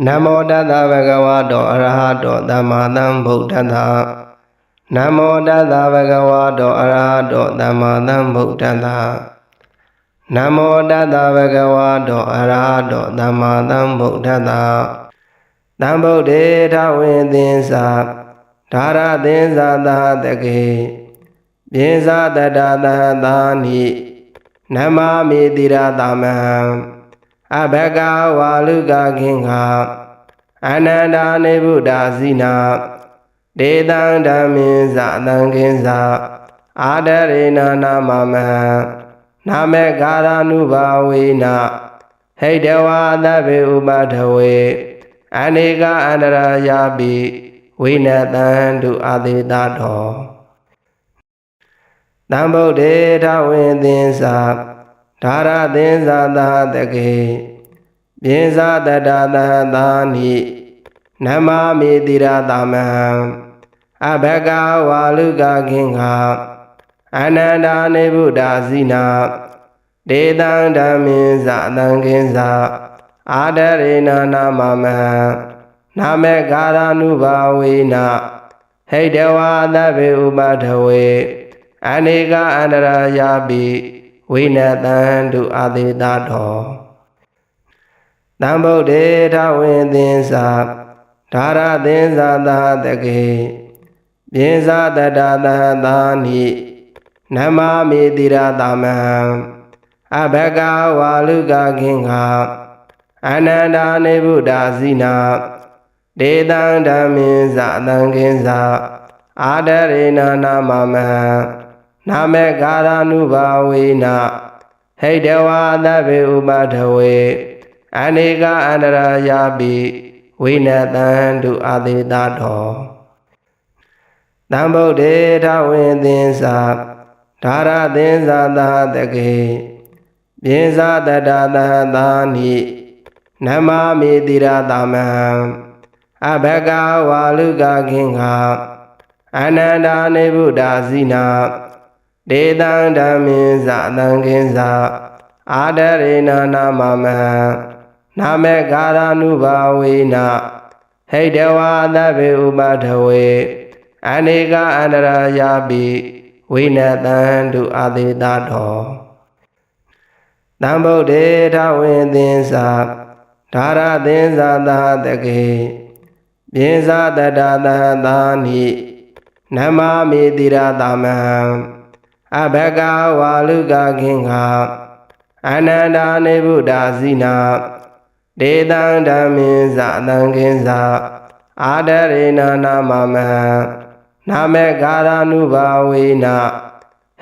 Namo Tassa Bhagavato Arahato Dhamma Sambuddhassa. Namo Tassa Bhagavato Arahato Dhamma Sambuddhassa. Namo Tassa Bhagavato Arahato Dhamma Sambuddhassa. Sambuddhe Thawe Tinsa Dhara Tinsa Tathake Pinsa Tata Tathani Namami Tirathamam Abhaka Waluka Kinga Ananda Nibuddha Sina Dedan Dhaminsa Tankinsa Adarena Namama Namekara Nubhavina Heidewa Dhabi Ubadhawe Anika Andara Yabi Vinathandu Aditato Sambuddhe Thawe Tinsa Dhara Tinsa Tathake Pinsa Tata Tathani Namami Tirathamam Abhaka Waluka Kinga Ananda Nibuddha Sina Dedan Dhaminsa Tankinsa Adarena Namama Namekara Nubhavina Heidewa Dhabi Ubadhawe Anika Andara Yabi Vinathandu Aditato Sambuddhe Thawe Tinsa Dhara Tinsa Tathake Pinsa Tata Tathani Namami Tirathamam Abhaka Waluka Kinga Ananda Nibuddha Sina Dedan Dhaminsa Tankinsa Adarena Namama Namekara Nubhavina Heidewa Dhabi Ubadhawe Anika Andara Yabi Vinathandu Aditato Sambuddhe Thawe Tinsa Dhara Tinsa Tathake Pinsa Tata Tathani Namami Tirathamam Abhaka Waluka Kinga Ananda Nibuddha Sina Dedan Dhaminsa Tankinsa Adarena Namama Namekara Nubhavina Heidewa Dhabi Ubadhawe Anika Andara Yabi Vinathandu Aditato Sambuddhe Thawe Tinsa Dhara Tinsa Tathake Pinsa Tata Tathani Namami Tirathamam Abhaka Waluka Kinga Ananda Nibuddha Sina Dedan Dhaminsa Tankinsa Adarena Namama Namekara Nubhavina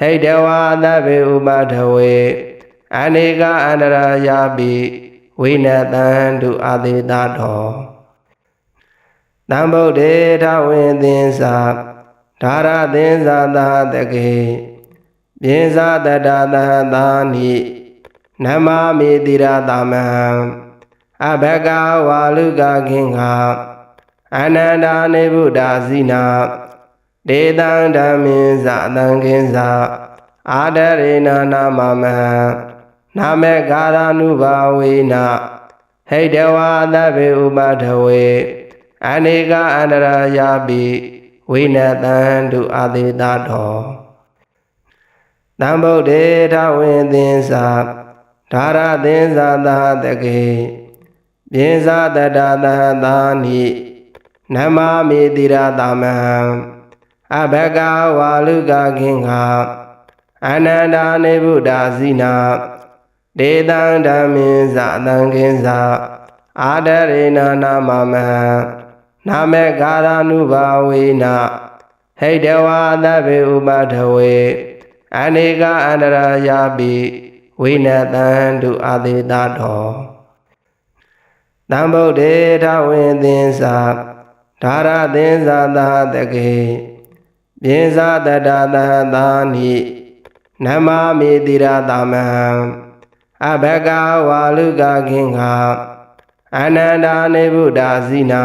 Heidewa Dhabi Ubadhawe Anika Andara Yabi Vinathandu Aditato Sambuddhe Thawe Tinsa Dhara Tinsa Tathake Pinsa Tata Tathani Namami Tirathamam Abhaka Waluka Kinga Ananda Nibuddha Sina Dedan Dhaminsa Tankinsa Adarena Namama Namekara Nubhavina Heidewa Dhabi Ubadhawe Anika Andara Yabi Vinathandu Aditato Sambuddhe Thawe Tinsa Dhara Tinsa Tathake Pinsa Tata Tathani Namami Tirathamam Abhaka Waluka Kinga Ananda Nibuddha Sina Dedan Dhaminsa Tankinsa Adarena Namama Namekara Nubhavina Heidewa Dhabi Ubadhawe Anika Andara Yabi Vinathandu Aditato Sambuddhe Thawe Tinsa Dhara Tinsa Tathake Pinsa Tata Tathani Namami Tirathamam Abhaka Waluka Kinga Ananda Nibuddha Sina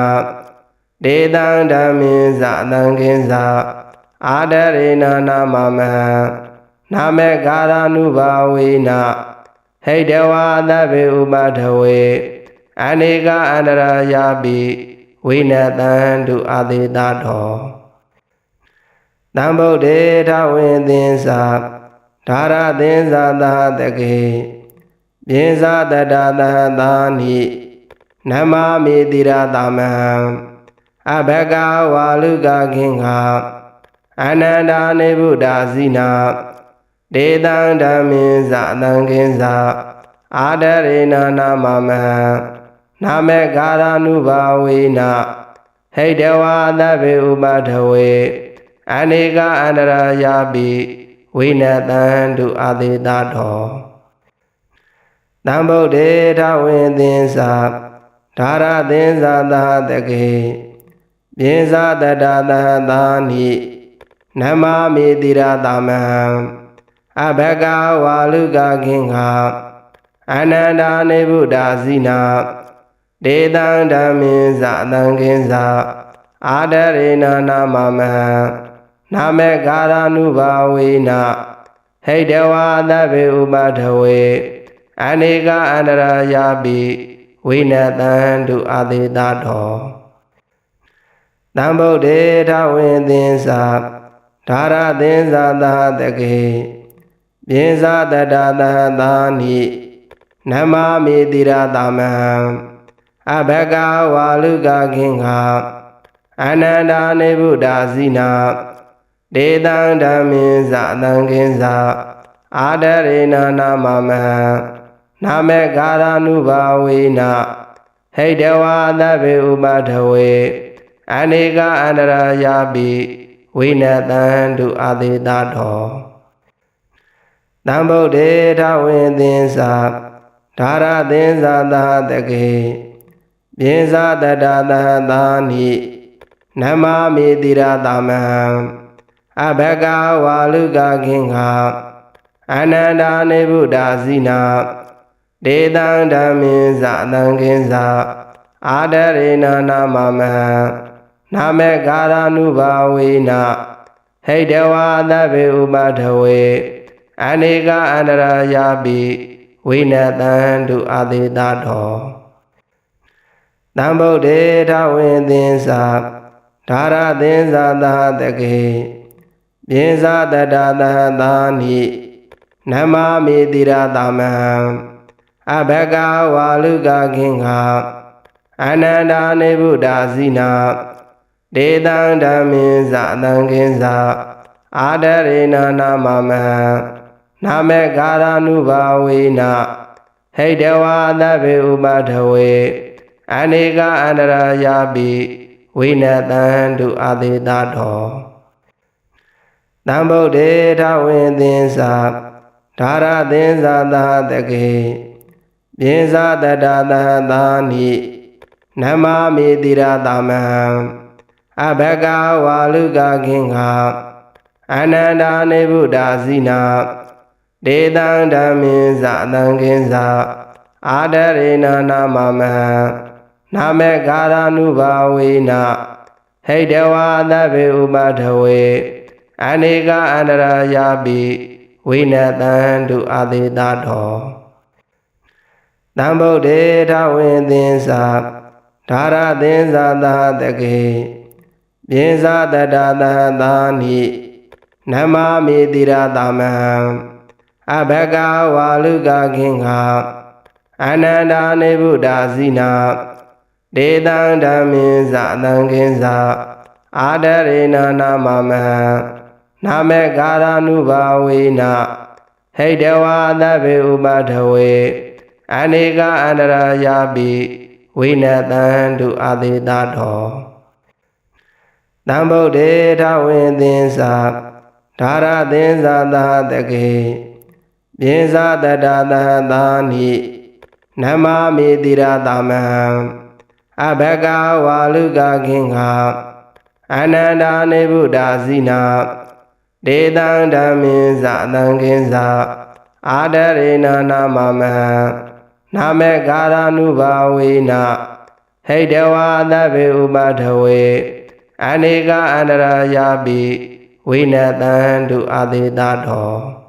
Dedan Dhaminsa Tankinsa Adarena Namama Namekara Nubhavina Heidewa Dhabi Ubadhawe Anika Andarayabi Vinatan to Adidato Nambo de Dawinsa Dara Dinsa Dahadaki Dinsa Dadadani Nama Midira Dama Abega Waluga Ginga Ananda Nebuda Zina Dedan Daminza Danginza Adarina Namama Name Garanuba Wina Heidewa Davi Ubadawe Anika Andarayabi Vinatan to Adidato Nambo de Dawinsa Dara Dinsa Dahadaki Dinsa Dadadani Nama Midira Dama Abega Waluga Ginga Ananda Nebuda Zina Dedan Daminza Danginza Adarina Namama Name Garanuba Wina Heidewa Davi Ubadawe Anika Andarayabi Vinatan to Adidato Nambo de Dawinsa Dara Dinsa Dahadaki Dinsa Dadadani Nama Midira Dama Abega Waluga Ginga Ananda Nebuda Zina Dedan Daminza Danginza Adarina Namama Name Garanuba Wina Heidewa Davi Ubadawe Anika Andarayabi Vinatan to Adidato Nambo de Dawinsa Dara Dinsa Dahadaki Dinsa Dadadani Nama Midira Dama Abega Waluga Ginga Ananda Nebuda Zina Dedan Daminza Danginza Adarina Namama Name Garanuba Wina Heidewa Davi Ubadawe Anika Andarayabi Vinatan to Adidato Nambo de Dawinsa Dara Dinsa Dahadaki Dinsa Dadadani Nama Midira Dama Abega Waluga Ginga Ananda Nebuda Zina Dedan Daminza Danginza Adarina Namama Name Garanuba Wina Heidewa Davi Ubadawe Anika Andarayabi Vinatan to Adidato Nambo de Dawinsa Dara Dinsa Dahadaki Dinsa Dadadani Nama Midira Dama Abega Waluga Ginga Ananda Nebuda Zina Dedan Daminza Danginza Adarina Namama Name Garanuba Wina Heidewa Davi Ubadawe Anika Andarayabi Vinatan to Adidato Nambo de Dawinsa Dara Dinsa Dahadaki Dinsa Dadadani Nama Midira Dama Abega Waluga Ginga Ananda Nebuda Zina Dedan Daminza Danginza Adarina Namama Name Garanuba Wina Heidewa Davi Ubadawe Anika Andarayabi Vinatan to Adidato Nambo de Dawinsa Dara Dinsa Dahadaki Dinsa Dadadani Nama Midira Dama Abega Waluga Ginga Ananda Nebuda Zina Dedan Daminza Danginza Adarina Namama Name Garanuba Wina Heidewa Davi Ubadawe Anika Andarayabi Vinatan to Adidato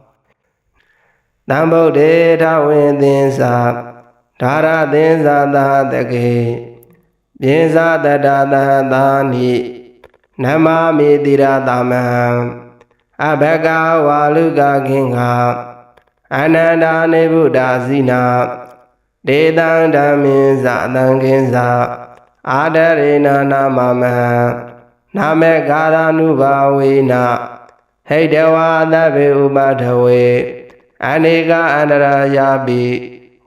Nambo de Dawinsa ဓာရသင်္ဇာသာတကေပြေဇာတတသာသာနိနမမေတိရသမံအဘဂဝါလူကခင်္ဃအနန္တာနေဗုဒ္ဓစီနာဒေတံဓမ္မေဇာတံခင်္ဇာအာဒရေနနာမမံနာမေကာရနုဘာဝေနဟိတဝါသဗ္ဗေဥပထဝေအနေကအန္တရာယာပိ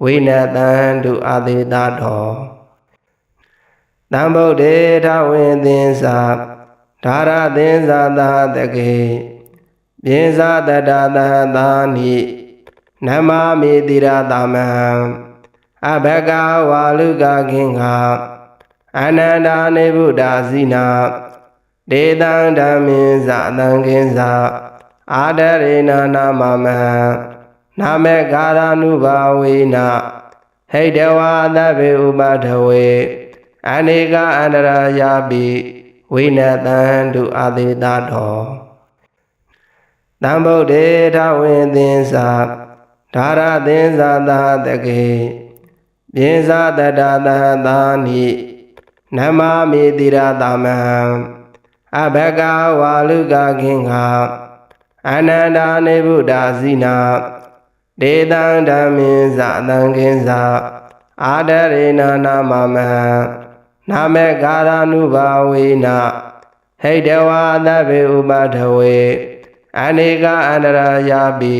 ဝိနတံတုအာတိတတော်တံဗုဒ္ဓေထဝိသင်္သာဓာရသင်္သာသာတကေပြေဇာတတသာသာနိနမမေတိရသမံအဘဂဝါလူကခင်္ဃအနန္တာနေဗုဒ္ဓစီနာဒေတံဓမ္မေဇာတံခင်္ဇာအာဒရေနနာမမံနာမေကာရနုဘာဝေနဟိတဝါသဗ္ဗေဥပထဝေအနေကအန္တရာယာပိဝိနတံတုအာတိတတော်တံဗုဒ္ဓေထဝိသင်္သာဓာရသင်္သာသာတကေပြေဇာတတသာသာနိနမမေတိရသမံအဘဂဝါလူကခင်္ဃအနန္တာနေဗုဒ္ဓစီနာဒေတံဓမ္မေဇာတံခင်္ဇာအာဒရေနနာမမံနာမေကာရနုဘာဝေနဟိတဝါသဗ္ဗေဥပထဝေအနေကအန္တရာယာပိ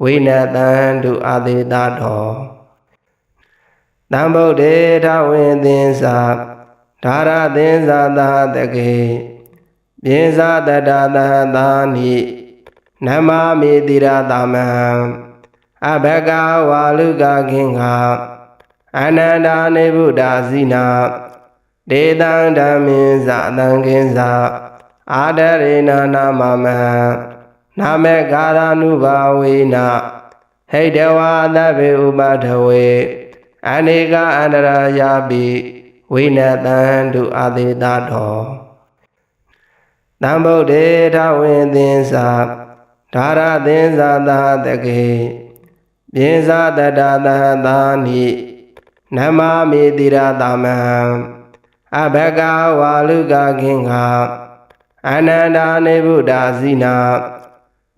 ဝိနတံတုအာတိတတော်တံဗုဒ္ဓေထဝိသင်္သာဓာရသင်္သာသာတကေပြေဇာတတသာသာနိနမမေတိရသမံအဘဂဝါလူကခင်္ဃအနန္တာနေဗုဒ္ဓစီနာဒေတံဓမ္မေဇာတံခင်္ဇာအာဒရေနနာမမံနာမေကာရနုဘာဝေနဟိတဝါသဗ္ဗေဥပထဝေအနေကအန္တရာယာပိဝိနတံတုအာတိတတော်တံဗုဒ္ဓေထဝိသင်္သာဓာရသင်္သာသာတကေပြေဇာတတသာသာနိနမမေတိရသမံအဘဂဝါလူကခင်္ဃအနန္တာနေဗုဒ္ဓစီနာ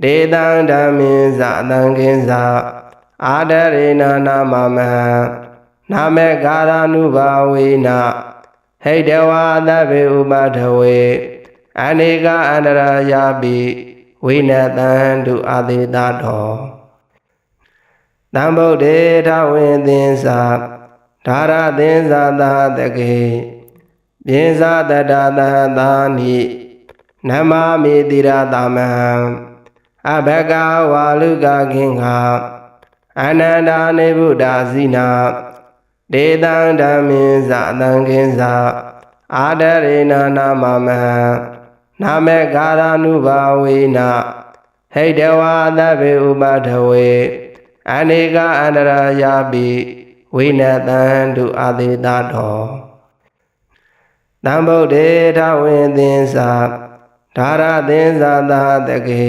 ဒေတံဓမ္မေဇာတံခင်္ဇာအာဒရေနနာမမံနာမေကာရနုဘာဝေနဟိတဝါသဗ္ဗေဥပထဝေအနေကအန္တရာယာပိဝိနတံတုအာတိတတော်တံဗုဒ္ဓေထဝိသင်္သာဓာရသင်္သာသာတကေပြေဇာတတသာသာနိနမမေတိရသမံအဘဂဝါလူကခင်္ဃအနန္တာနေဗုဒ္ဓစီနာဒေတံဓမ္မေဇာတံခင်္ဇာအာဒရေနနာမမံနာမေကာရနုဘာဝေနဟိတဝါသဗ္ဗေဥပထဝေအနေကအန္တရာယာပိဝိနတံတုအာတိတတော်တံဗုဒ္ဓေထဝိသင်္သာဓာရသင်္သာသာတကေ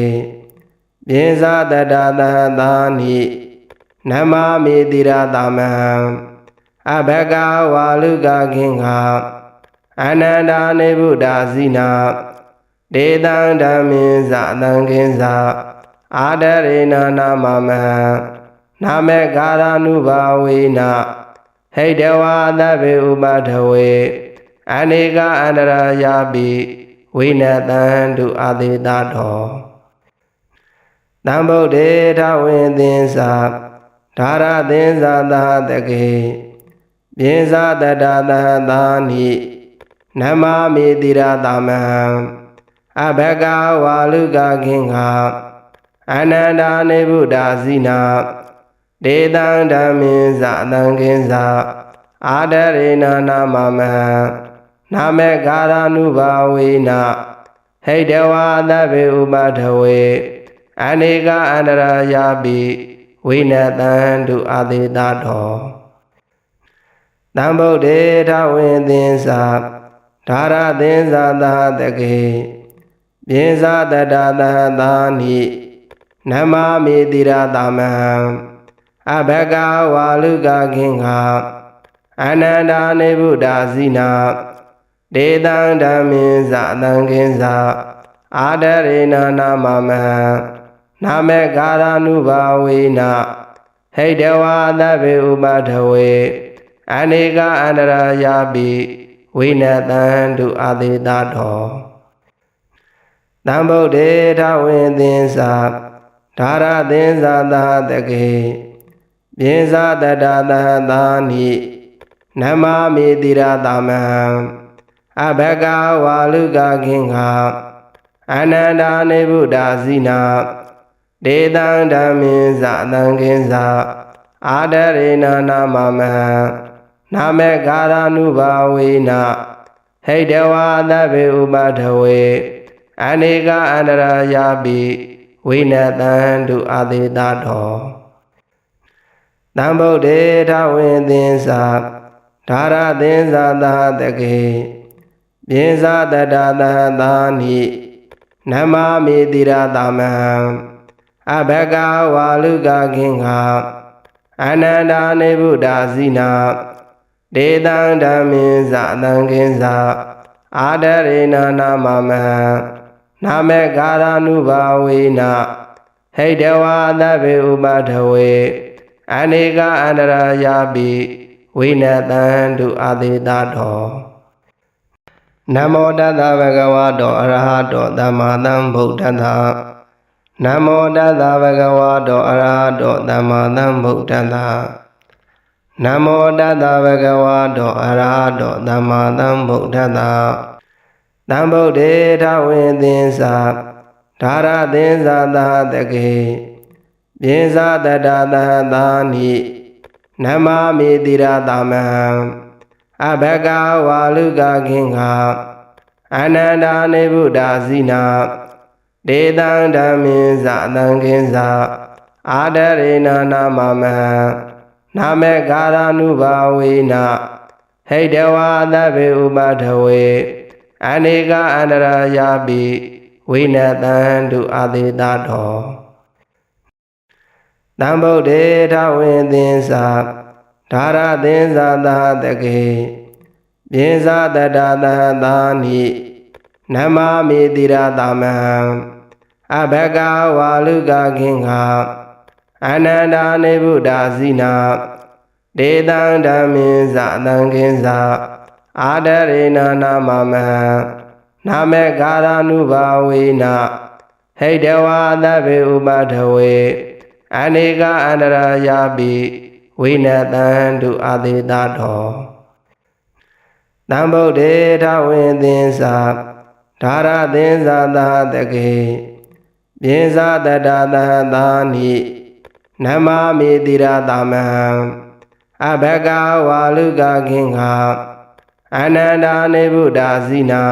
ပြေဇာတတသာသာနိနမမေတိရသမံအဘဂဝါလူကခင်္ဃအနန္တာနေဗုဒ္ဓစီနာဒေတံဓမ္မေဇာတံခင်္ဇာအာဒရေနနာမမံနာမေကာရနုဘာဝေနဟိတဝါသဗ္ဗေဥပထဝေအနေကအန္တရာယာပိဝိနတံတုအာတိတတော်တံဗုဒ္ဓေထဝိသင်္သာဓာရသင်္သာသာတကေပြေဇာတတသာသာနိနမမေတိရသမံအဘဂဝါလူကခင်္ဃအနန္တာနေဗုဒ္ဓစီနာဒေတံဓမ္မေဇာတံခင်္ဇာအာဒရေနနာမမံနာမေကာရနုဘာဝေနဟိတဝါသဗ္ဗေဥပထဝေအနေကအန္တရာယာပိဝိနတံတုအာတိတတော်တံဗုဒ္ဓေထဝိသင်္သာဓာရသင်္သာသာတကေပြေဇာတတသာသာနိနမမေတိရသမံ အဘဂဝါလူကခင်္ဃအနန္တာနေဗုဒ္ဓဇိနာဒေတံဓမ္မေဇအတံခင်္ဇအာဒရေနနာမမဟံနာမေကာရ ानु ဘာဝေနဟိတဝါသဗ္ဗေဥပထဝေအနေကအန္တရာယာပိဝိနတံတုအာတိတတော်တံဗုဒ္ဓေထဝေသင်္သာဓာရသင်္သာသာတကေပြေဇာတတသဟတာနိနမမေတိရသမံအဘဂဝါလူကခင်္ဃအနန္တာနေဗုဒ္ဓဇိနာဒေတံဓမ္မေဇအတံခင်္ဇအာဒရေနနာမမဟံနာမေကာရ ानु ဘာဝေနဟိတဝါသဗ္ဗေဥပထဝေအနေကအန္တရာယာပိဝိနတံတုအာတိတတော်တံဗုဒ္ဓေထဝေသင်္သာဓာရသင်္သာသာတကေပြေဇာတတသဟတာနိနမမေတိရသမံအဘဂဝါလူကခင်္ဃအနန္တာနေဗုဒ္ဓဇိနာဒေတံဓမ္မေဇအတံခင်္ဇအာဒရေနနာမမဟံနာမေကာရ ानु ဘာဝေနဟိတဝါသဗ္ဗေဥပထဝေအနေကအန္တရာယာပိဝိနတံတုအာတိတတော်နမောတတ္တဗဂဝတောအရဟတောသမ္မာသမ္ဗုဒ္ဓတ္တနမောတတ္တဗဂဝတောအရဟတောသမ္မာသမ္ဗုဒ္ဓတ္တနမောတတ္တဗဂဝတောအရဟတောသမ္မာသမ္ဗုဒ္ဓတ္တတံဗုဒ္ဓေထဝေသင်္သာဓာရသင်္သာသာတကေပြေဇာတတသဟတာနိနမမေတိရသမံအဘဂဝါလူကခင်္ဃအနန္တာနေဗုဒ္ဓဇိနာဒေတံဓမ္မေဇအတံခင်္ဇအာဒရေနနာမမဟံနာမေကာရ ानु ဘာဝေနဟိတဝါသဗ္ဗေဥပထဝေအနေကအန္တရာယာပိဝိနတံတုအာတိတတော်တံဗုဒ္ဓေထဝေသင်္သာဓာရသင်္သာသာတကေပြေဇာတတသဟတာနိနမမေတိရသမံအဘဂဝါလူကခင်္ဃအနန္တာနေဗုဒ္ဓဇိနာဒေတံဓမ္မေဇအတံခင်္ဇအာဒရေနနာမမဟံနာမေကာရ ानु ဘာဝေနဟိတဝါသဗ္ဗေဥပထဝေအနေကအန္တရာယာပိဝိနတံတုအာတိတတော်တံဗုဒ္ဓေထဝေသင်္သာဓာရသင်္သာသာတကေပြေဇာတတသဟတာနိနမမေတိရသမံအဘဂဝါလူကခင်္ဃအနန္တာနေဗုဒ္ဓဇိနာ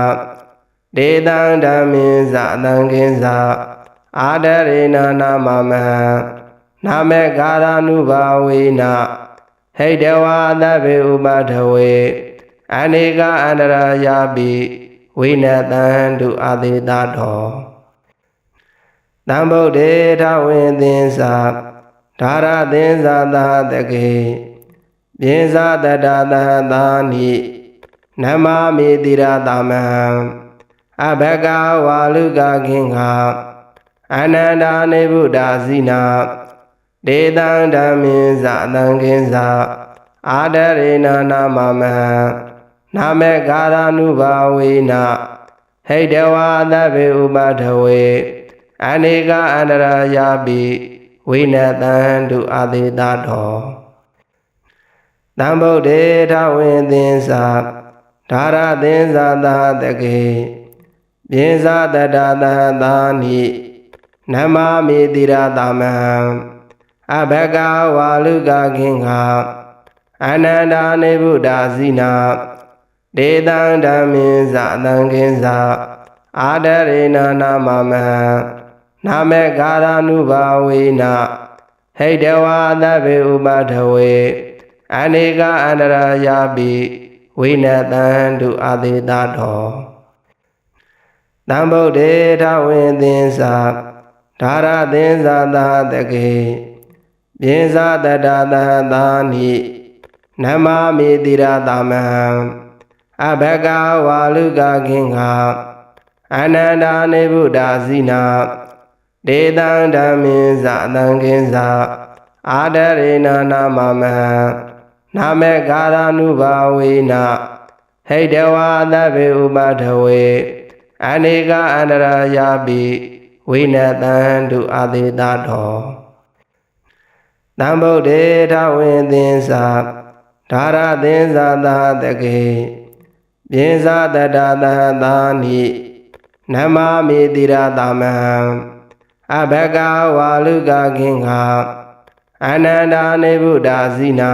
ဒေတံဓမ္မေဇအတံခင်္ဇအာဒရေနနာမမဟံနာမေကာရ ानु ဘာဝေနဟိတဝါသဗ္ဗေဥပထဝေအနေကအန္တရာယာပိဝိနတံတုအာတိတတော်တံဗုဒ္ဓေထဝေသင်္သာဓာရသင်္သာသာတကေပြေဇာတတသဟတာနိနမမေတိရသမံအဘဂဝါလူကခင်္ဃအနန္တာနေဗုဒ္ဓဇိနာဒေတံဓမ္မေဇအတံခင်္ဇအာဒရေနနာမမဟံနာမေကာရ ानु ဘာဝေနဟိတဝါသဗ္ဗေဥပထဝေအနေကအန္တရာယာပိဝိနတံတုအာတိတတော်တံဗုဒ္ဓေထဝေသင်္သာဓာရသင်္သာသာတကေပြေဇာတတသဟတာနိနမမေတိရသမံအဘဂဝါလူကခင်္ဃအနန္တာနေဗုဒ္ဓဇိနာဒေတံဓမ္မေဇအတံခင်္ဇအာဒရေနနာမမဟံနာမေကာရ ानु ဘာဝေနဟိတဝါသဗ္ဗေဥပထဝေအနေကအန္တရာယာပိဝိနတံတုအာတိတတော်တံဗုဒ္ဓေထဝေသင်္သာဓာရသင်္သာသာတကေပ ပြေဇာတတသဟသာနိနမာမိတိရသမံအဘဂဝါလူကခင်္ဃအနန္တာနေဗုဒ္ဓဇိနာဒေတံဓမ္မေဇာတံခင်္ဇာအာဒရေနနာမမံနာမေကာရနုဘာဝေနဟိတဝါသဗ္ဗေဥပထဝေအနေကအန္တရာယာပိဝိနတံတုအာသေတတော်တံဗုဒ္ဓေထဝိသင်္စာဓာရသင်္စာသာတကေပြေဇာတတသဟသာနိနမာမိတိရသမံအဘဂဝါလူကခင်္ဃအနန္တာနေဗုဒ္ဓဇိနာ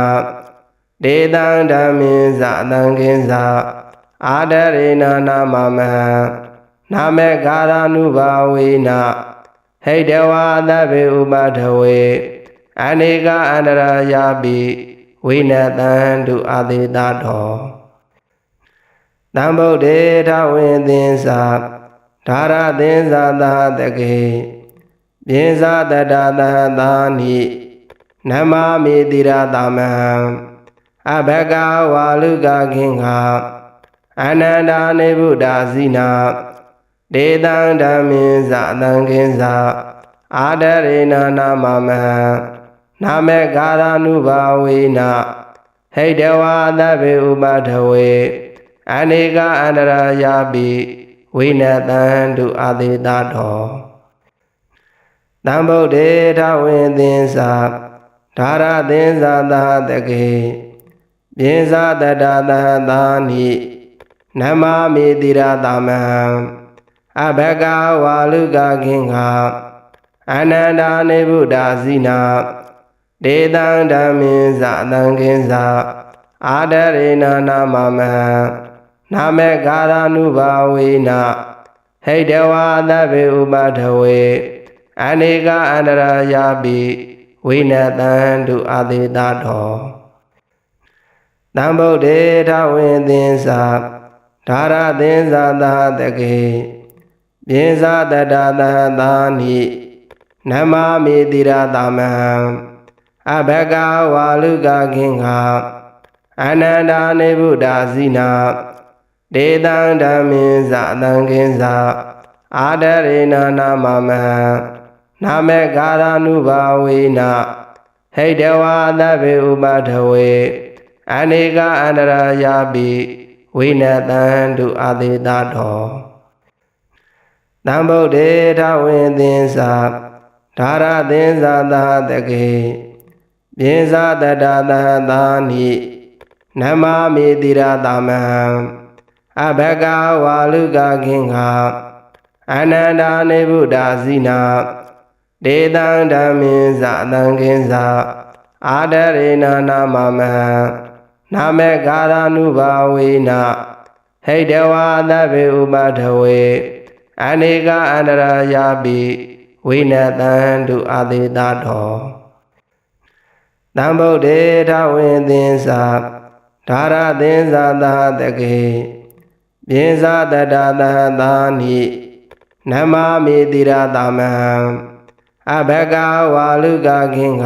ဒေတံဓမ္မေဇာတံခင်္ဇာအာဒရေနနာမမံနာမေကာရနုဘာဝေနဟိတဝါသဗ္ဗေဥပထဝေအနေကအန္တရာယာပိဝိနတံတုအာသေတတော်တံဗုဒ္ဓေထဝိသင်္စာဓာရသင်္စာသာတကေပြေဇာတတသဟသာနိနမာမိတိရသမံအဘဂဝါလူကခင်္ဃအနန္တာနေဗုဒ္ဓဇိနာဒေတံဓမ္မေဇာတံခင်္ဇာအာဒရေနနာမမံနာမေကာရနုဘာဝေနဟိတဝါသဗ္ဗေဥပထဝေအနေကအန္တရာယာပိဝိနတံတုအာသေတတော်တံဗုဒ္ဓေထဝိသင်္စာဓာရသင်္စာသာတကေပြေဇာတတသဟသာနိနမာမိတိရသမံအဘဂဝါလူကခင်္ဃအနန္တာနေဗုဒ္ဓဇိနာဒေတံဓမ္မေဇာတံခင်္ဇာအာဒရေနနာမမံနာမေကာရနုဘာဝေနဟိတဝါသဗ္ဗေဥပထဝေအနေကအန္တရာယာပိဝိနတံတုအာသေတတော်တံဗုဒ္ဓေထဝိသင်္စာဓာရသင်္စာသာတကေပြေဇာတတသဟသာနိနမာမိတိရသမံအဘဂဝါလူကခင်္ဃအနန္တာနေဗုဒ္ဓဇိနာဒေတံဓမ္မေဇာတံခင်္ဇာအာဒရေနနာမမံနာမေကာရနုဘာဝေနဟိတဝါသဗ္ဗေဥပထဝေအနေကအန္တရာယာပိဝိနတံတုအာသေတတော်တံဗုဒ္ဓေထဝိသင်္စာဓာရသင်္စာသာတကေပြေဇာတတသဟသာနိနမာမိတိရသမံအဘဂဝါလူကခင်္ဃအနန္တာနေဗုဒ္ဓဇိနာဒေတံဓမ္မေဇာတံခင်္ဇာအာဒရေနနာမမံနာမေကာရနုဘာဝေနဟိတဝါသဗ္ဗေဥပထဝေအနေကအန္တရာယာပိဝိနတံတုအာသေတတော်တံဗုဒ္ဓေထဝိသင်္စာဓာရသင်္စာသာတကေပြေဇာတတသဟသာနိနမာမိတိရသမံအဘဂဝါလူကခင်္ဃ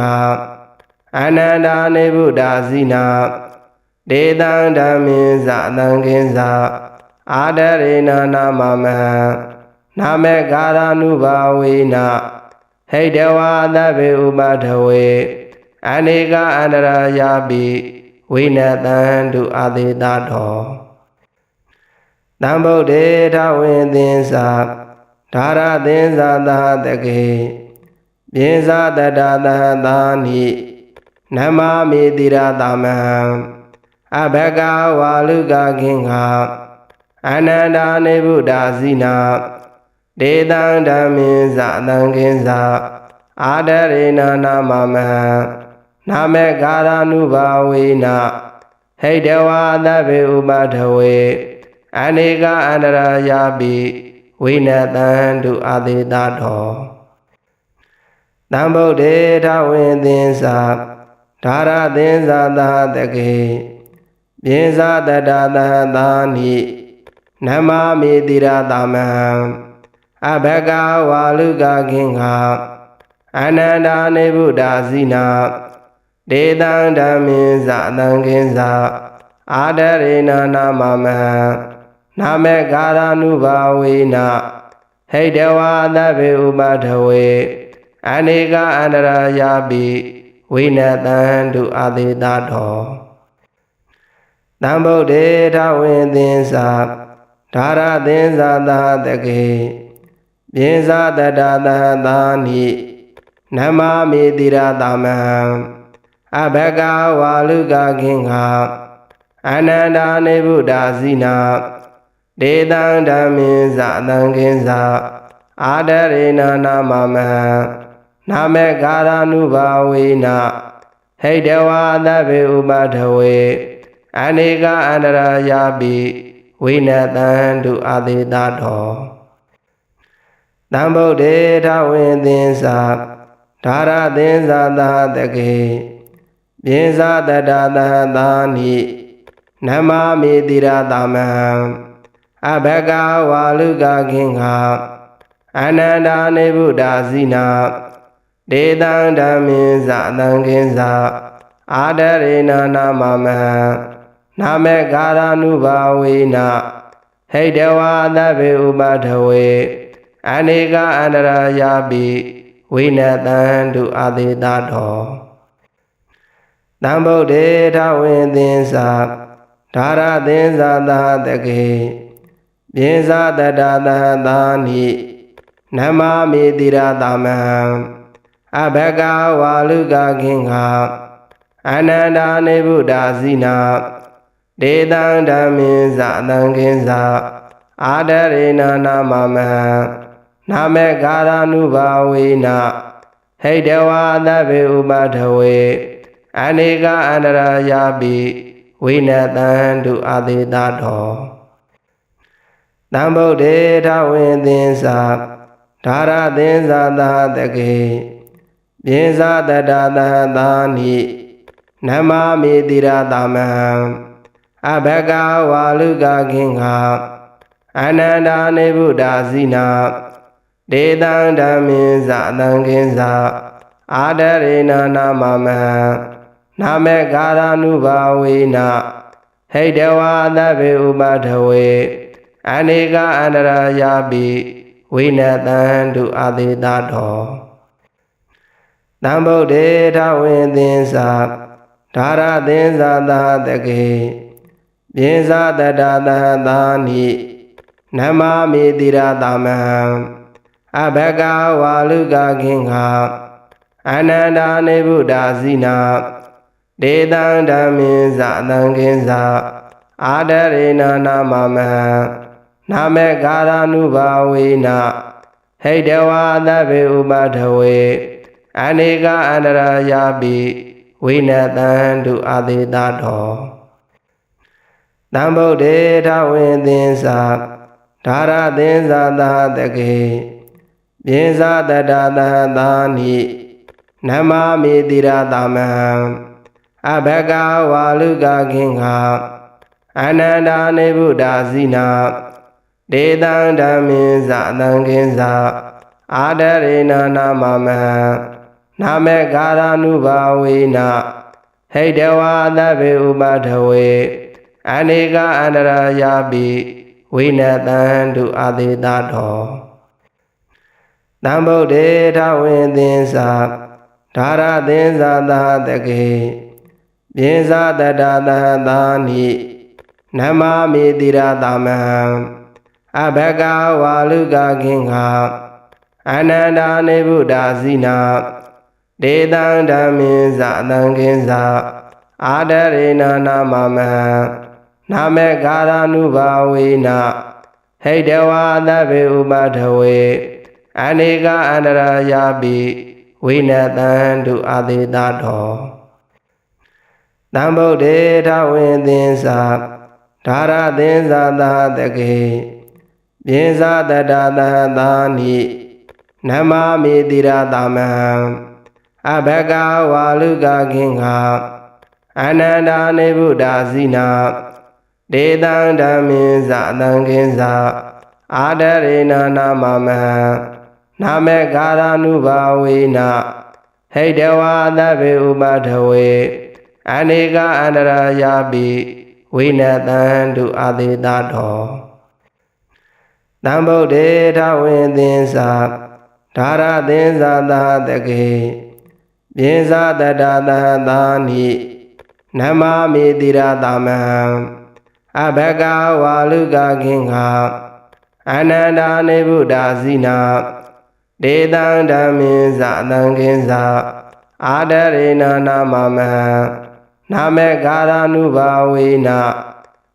အနန္တာနေဗုဒ္ဓဇိနာဒေတံဓမ္မေဇာတံခင်္ဇာအာဒရေနနာမမံနာမေကာရနုဘာဝေနဟိတဝါသဗ္ဗေဥပထဝေအနေကအန္တရာယာပိဝိနတံတုအာသေတတော်တံဗုဒ္ဓေထဝိသင်္စာဓာရသင်္စာသာတကေပြေဇာတတသဟသာနိနမာမိတိရသမံအဘဂဝါလူကခင်္ဃအနန္တာနေဗုဒ္ဓဇိနာဒေတံဓမ္မေဇာတံခင်္ဇာအာဒရေနနာမမံနာမေကာရနုဘာဝေနဟိတဝါသဗ္ဗေဥပထဝေအနေကအန္တရာယာပိဝိနတံတုအာသေတတော်တံဗုဒ္ဓေထဝိသင်္စာဓာရသင်္စာသာတကေပြေဇာတတသဟသာနိနမာမိတိရသမံအဘဂဝါလူကခင်္ဃ အနန္တာနေဗုဒ္ဓဇိနာဒေတံဓမ္မေဇအတံကိဉ္စအာဒရေနနာမမဟံနာမေကာရနုဘာဝေနဟိတဝါသဗ္ဗေဥပထဝေအနေကအန္တရာယာပိဝိနတံတုအာတိတတောတံဗုဒ္ဓေထဝိသင်္စာဓာရသင်္စာသာတကေပြေဇာတတသသာနိနမမေတိရသမံအဘဂဝါလူကခင်္ဃအနန္တာနေဗုဒ္ဓဇိနာဒေတံဓမ္မေဇအတံကိဉ္စအာဒရေနနာမမဟံနာမေကာရနုဘာဝေနဟိတဝါသဗ္ဗေဥပထဝေအနေကအန္တရာယာပိဝိနတံတုအာတိတတောတံဗုဒ္ဓေထဝိသင်္စာဓာရသင်္စာသာတကေပြေဇာတတသသာနိနမမေတိရသမံအဘဂဝါလူကခင်္ဃအနန္တာနေဗုဒ္ဓဇိနာဒေတံဓမ္မေဇအတံကိဉ္စအာဒရေနနာမမဟံနာမေကာရနုဘာဝေနဟိတဝါသဗ္ဗေဥပထဝေအနေကအန္တရာယာပိဝိနတံတုအာတိတတောတံဗုဒ္ဓေထဝိသင်္စာဓာရသင်္စာသာတကေပြေဇာတတသသာနိနမမေတိရသမံအဘဂဝါလူကခင်္ဃအနန္တာနေဗုဒ္ဓဇိနာဒေတံဓမ္မေဇအတံကိဉ္စအာဒရေနနာမမဟံနာမေကာရနုဘာဝေနဟိတဝါသဗ္ဗေဥပထဝေအနေကအန္တရာယာပိဝိနတံတုအာတိတတောတံဗုဒ္ဓေထဝိသင်္စာဓာရသင်္စာသာတကေပြေဇာတတသသာနိနမမေတိရသမံအဘဂဝါလူကခင်္ဃအနန္တာနေဗုဒ္ဓဇိနာဒေတံဓမ္မေဇအတံကိဉ္စအာဒရေနနာမမဟံနာမေကာရနုဘာဝေနဟိတဝါသဗ္ဗေဥပထဝေအနေကအန္တရာယာပိဝိနတံတုအာတိတတောတံဗုဒ္ဓေထဝိသင်္စာဓာရသင်္စာသာတကေပြေဇာတတသသာနိနမမေတိရသမံအဘဂဝါလူကခင်္ဃအနန္တာနေဗုဒ္ဓဇိနာဒေတံဓမ္မေဇအတံကိဉ္စအာဒရေနနာမမဟံနာမေကာရနုဘာဝေနဟိတဝါသဗ္ဗေဥပထဝေအနေကအန္တရာယာပိဝိနတံတုအာတိတတောတံဗုဒ္ဓေထဝိသင်္စာဓာရသင်္စာသာတကေပြေဇာတတသသာနိနမမေတိရသမံအဘဂဝါလူကခင်္ဃအနန္တာနေဗုဒ္ဓဇိနာဒေတံဓမ္မေဇအတံကိဉ္စအာဒရေနနာမမဟံနာမေကာရနုဘာဝေနဟိတဝါသဗ္ဗေဥပထဝေအနေကအန္တရာယာပိဝိနတံတုအာတိတတောတံဗုဒ္ဓေထဝိသင်္စာဓာရသင်္စာသာတကေပြေဇာတတသသာနိနမမေတိရသမံအဘဂဝါလူကခင်္ဃအနန္တာနေဗုဒ္ဓဇိနာဒေတံဓမ္မေဇအတံကိဉ္စအာဒရေနနာမမဟံနာမေကာရနုဘာဝေနဟိတဝါသဗ္ဗေဥပထဝေအနေကအန္တရာယာပိဝိနတံတုအာတိတတောတံဗုဒ္ဓေထဝိသင်္စာဓာရသင်္စာသာတကေပြေဇာတတသသာနိနမမေတိရသမံအဘဂဝါလူကခင်္ဃအနန္တာနေဗုဒ္ဓဇိနာဒေတံဓမ္မေဇအတံကိဉ္စအာဒရေနနာမမဟံ နာမေကာရနုဘာဝေနဟိတဝါသဗ္ဗေဥပထဝေအနိကအန္တရာယာပိဝိနတံတုအာသေတတော်တံဗုဒ္ဓေထဝေသင်္သာဓာရသင်္သာသာတကေပြေဇာတတသဟတာနိနမမေတိရသမံအဘဂဝါလူကခင်္ဃအနန္တာနေဗုဒ္ဓဇိနာဒေတံဓမ္မေဇာတံခင်္ဇာအာဒရေနနာမမံနာမေကာရနုဘာဝေန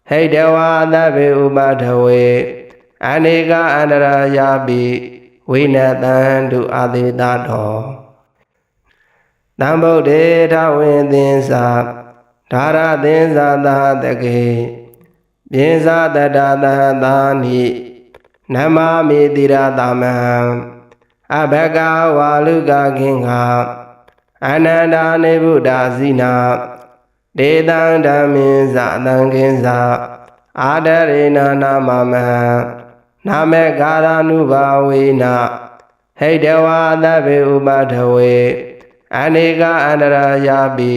ဟိတဝါသဗ္ဗေဥပထဝေအနိကအန္တရာယာပိဝိနတံတုအာသေတတော်တံဗုဒ္ဓေထဝေသင်္သာဓာရသင်္သာသာတကေပြေဇာတတသဟတာနိနမမေတိရသမံအဘဂဝါလူကခင်္ဃအနန္တာနေဗုဒ္ဓဇိနာဒေတံဓမ္မေဇာတံခင်္ဇာအာဒရေနနာမမံနာမေကာရနုဘာဝေနဟိတဝါသဗ္ဗေဥပထဝေအနိကအန္တရာယာပိ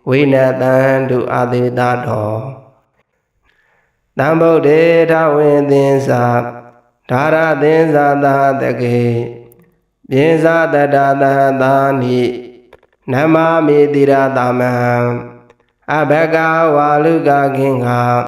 ဝိနတံတုအာသေတတော်တံဗုဒ္ဓေထဝေသင်္သာဓာရသင်္သာသာတကေပြေဇာတတသဟတာနိနမမေတိရသမံအဘဂဝါလူကခင်္ဃ